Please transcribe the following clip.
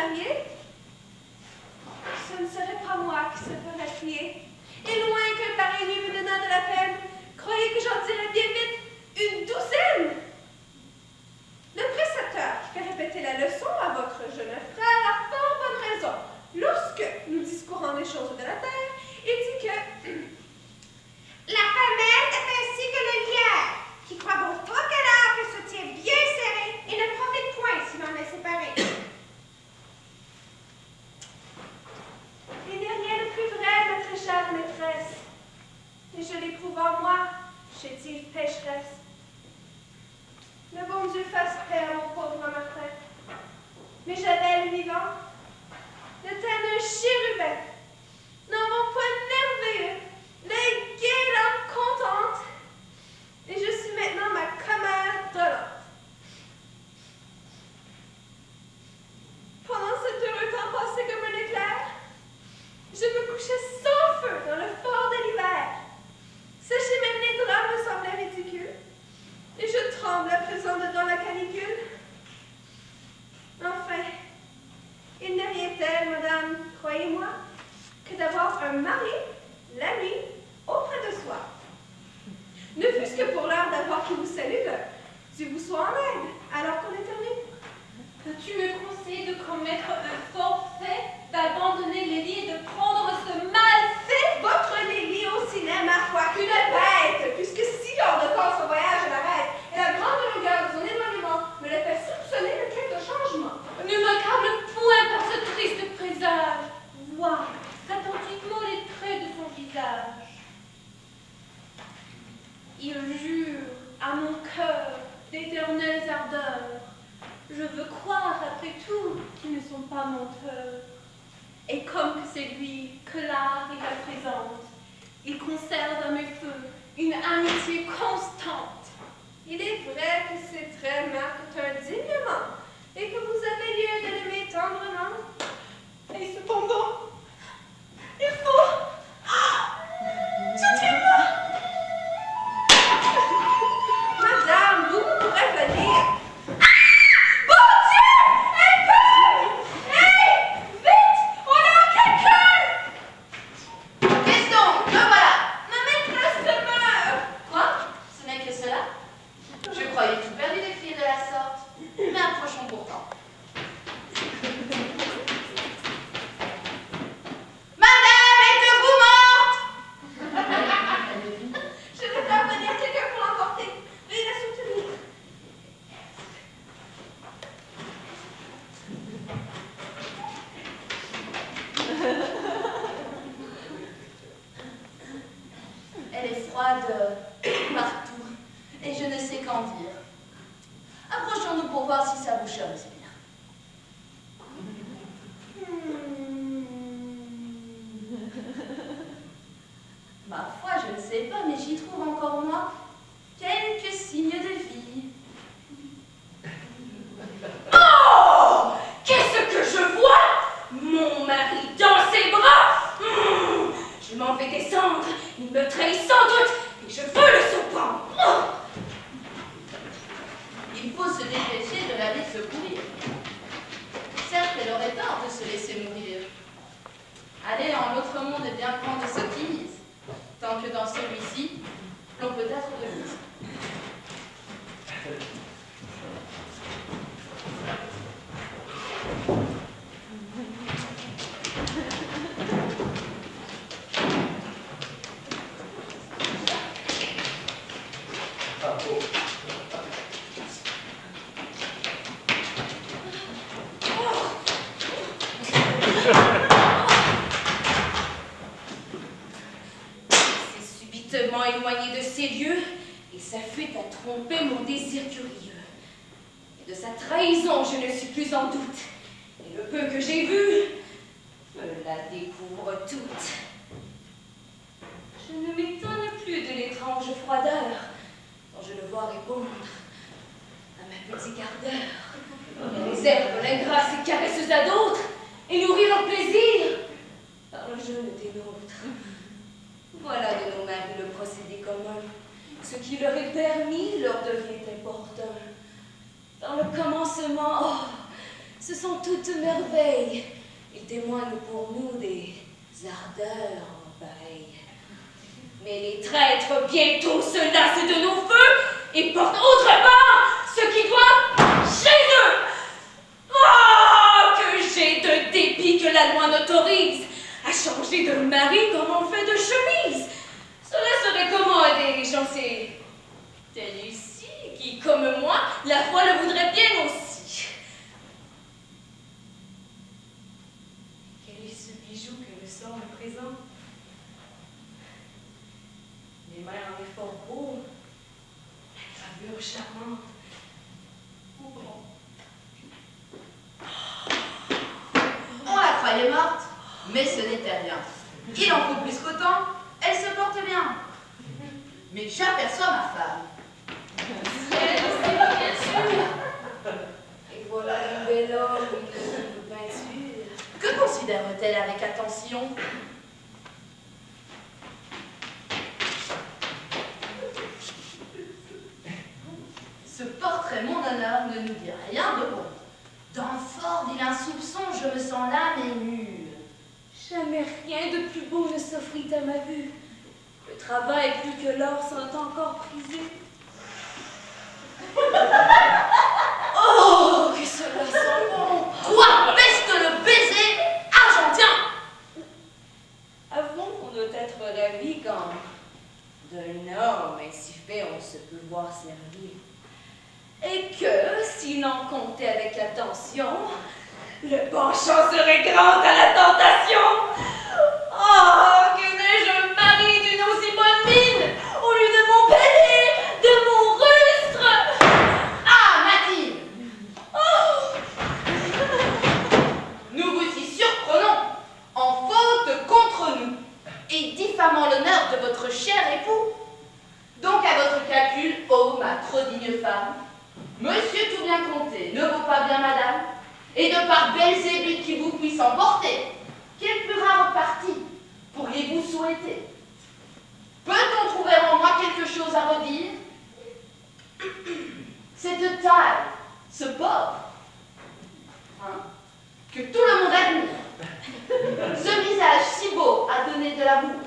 mariée, ce ne serait pas moi qui se ferait prier. Et loin qu'un pareil lui me donnât de la peine, croyez que j'en dirais bien vite une douzaine. Le précepteur qui fait répéter la leçon à votre jeune frère a fort bonne raison. Lorsque nous discourons des choses de la terre, il dit que la femelle est ainsi que le lierre, qui croit pourtant que l'arbre se tient bien serré et ne profite point si l'on est séparé. Il n'y a rien de plus vrai, ma très chère maîtresse, et je l'éprouve en moi, chétive pécheresse. Le bon Dieu fasse paix à mon pauvre Martin. Mais j'avais le vivant, le teint d'un chérubin, dans mon poing merveilleux, l'œil gai, l'âme contente, et je suis maintenant ma commère dolente. Pendant cet heureux temps passé comme un éclair, je me couchais sans feu dans le fort de l'hiver. Sécher mes draps me semblait ridicule, et je tremble à présent dans la canicule. Enfin, il n'est rien tel, madame, croyez-moi, que d'avoir un mari, la nuit, auprès de soi. Ne fût-ce que pour l'heure d'avoir qui vous salue, Dieu vous soit en aide, alors qu'on éternue. Peux-tu me conseiller de commettre un forfait, d'abandonner Lélie et de prendre ce mal fait? Votre Lélie au cinéma, quoi qu'une bête, puisque si hors de corps ce voyage à l'arrête, et la grande longueur de son éloignement me l'a fait soupçonner de quelque changement. Ne m'accable point par ce triste présage. Vois attentivement les traits de son visage. Il jure à mon cœur d'éternelles ardeurs. Je veux croire, après tout, qu'ils ne sont pas menteurs. Et comme que c'est lui que l'art est la présente, il conserve à mes feux une amitié constante. Il est vrai que ces traits marquent indignement, et que vous avez lieu de l'aimer tendrement. Et cependant, il faut... Soutenez-moi! Madame, vous pourrez venir. Bon Dieu! Un peu! Hé! Vite! On a quelqu'un! Qu'est-ce donc? Me voilà! Ma maîtresse demeure. Quoi? Ce n'est que cela? Je croyais tout perdu de crier de la sorte. Mais approchons pourtant. Madame, êtes-vous morte? Je vais faire venir quelqu'un pour l'emporter. Veuillez la soutenir. Elle est froide partout, et je ne sais qu'en dire. Approchons-nous pour voir si ça vous choque, c'est bien. Ma foi, je ne sais pas, mais j'y trouve encore moi quelques signes de vie. Oh! Qu'est-ce que je vois? Mon mari dans ses bras! Je m'en vais descendre. Il me trahit sans doute et je veux le surprendre. Il faut se dépêcher de l'aller secourir. Certes, elle aurait tort de se laisser mourir. Aller en l'autre monde et bien prendre ce qu'ils, tant que dans celui-ci, l'on peut être de mise. C'est subitement éloigné de ces lieux et ça fait à tromper mon désir curieux. Et de sa trahison, je ne suis plus en doute. Et le peu que j'ai vu me la découvre toute. Je ne m'étonne plus de l'étrange froideur dont je le vois répondre à ma petite ardeur. Elle réserve l'ingrâce et caresseuse à d'autres et nourrit leur plaisir par le jeûne des nôtres. Voilà de nos maris le procédé commun. Ce qui leur est permis leur devient important. Dans le commencement, oh, Ce sont toutes merveilles. Ils témoignent pour nous des ardeurs pareilles. Mais les traîtres bientôt se lassent de nos feux et portent autre part ce qui doit chez eux. Oh, que j'ai de dépit que la loi n'autorise à changer de mari comme on fait de chemise. Cela serait comment aider les gens tels ici, qui, comme moi, la foi le voudrait bien aussi. Quel est ce bijou que le sort me présente? Les mains en est fort beau, la gravure charmante. On la croyait morte, mais ce n'était rien. Il en faut plus qu'autant, elle se porte bien. Mais j'aperçois ma femme. Bien sûr. Et voilà un bel homme, une peinture. Que considère-t-elle avec attention? Ce portrait, mon honneur, ne nous dit rien de bon. D'un fort vilain soupçon, je me sens l'âme émue. Jamais rien de plus beau ne s'offrit à ma vue. Le travail plus que l'or sont encore prisés. Oh, que cela sent bon! Quoi, peste le baiser argentin! Avouons qu'on doit être ravi quand d'un homme ainsi fait on se peut voir servir. Et que, si l'on comptait avec attention, le penchant serait grand à la tentation. Oh, que n'ai-je un mari d'une aussi bonne mine, au lieu de mon palais, de mon rustre. Ah, Mathilde! Oh. Nous vous y surprenons, en faute contre nous, et diffamant l'honneur de votre cher époux. Donc à votre calcul, ô ma trop digne femme, monsieur tout bien compté ne vaut pas bien madame, et de par Belzébuth qui vous puisse emporter, quelle plus rare partie pourriez-vous souhaiter? Peut-on trouver en moi quelque chose à redire? Cette taille, ce pauvre, hein, que tout le monde admire, ce visage si beau à donner de l'amour,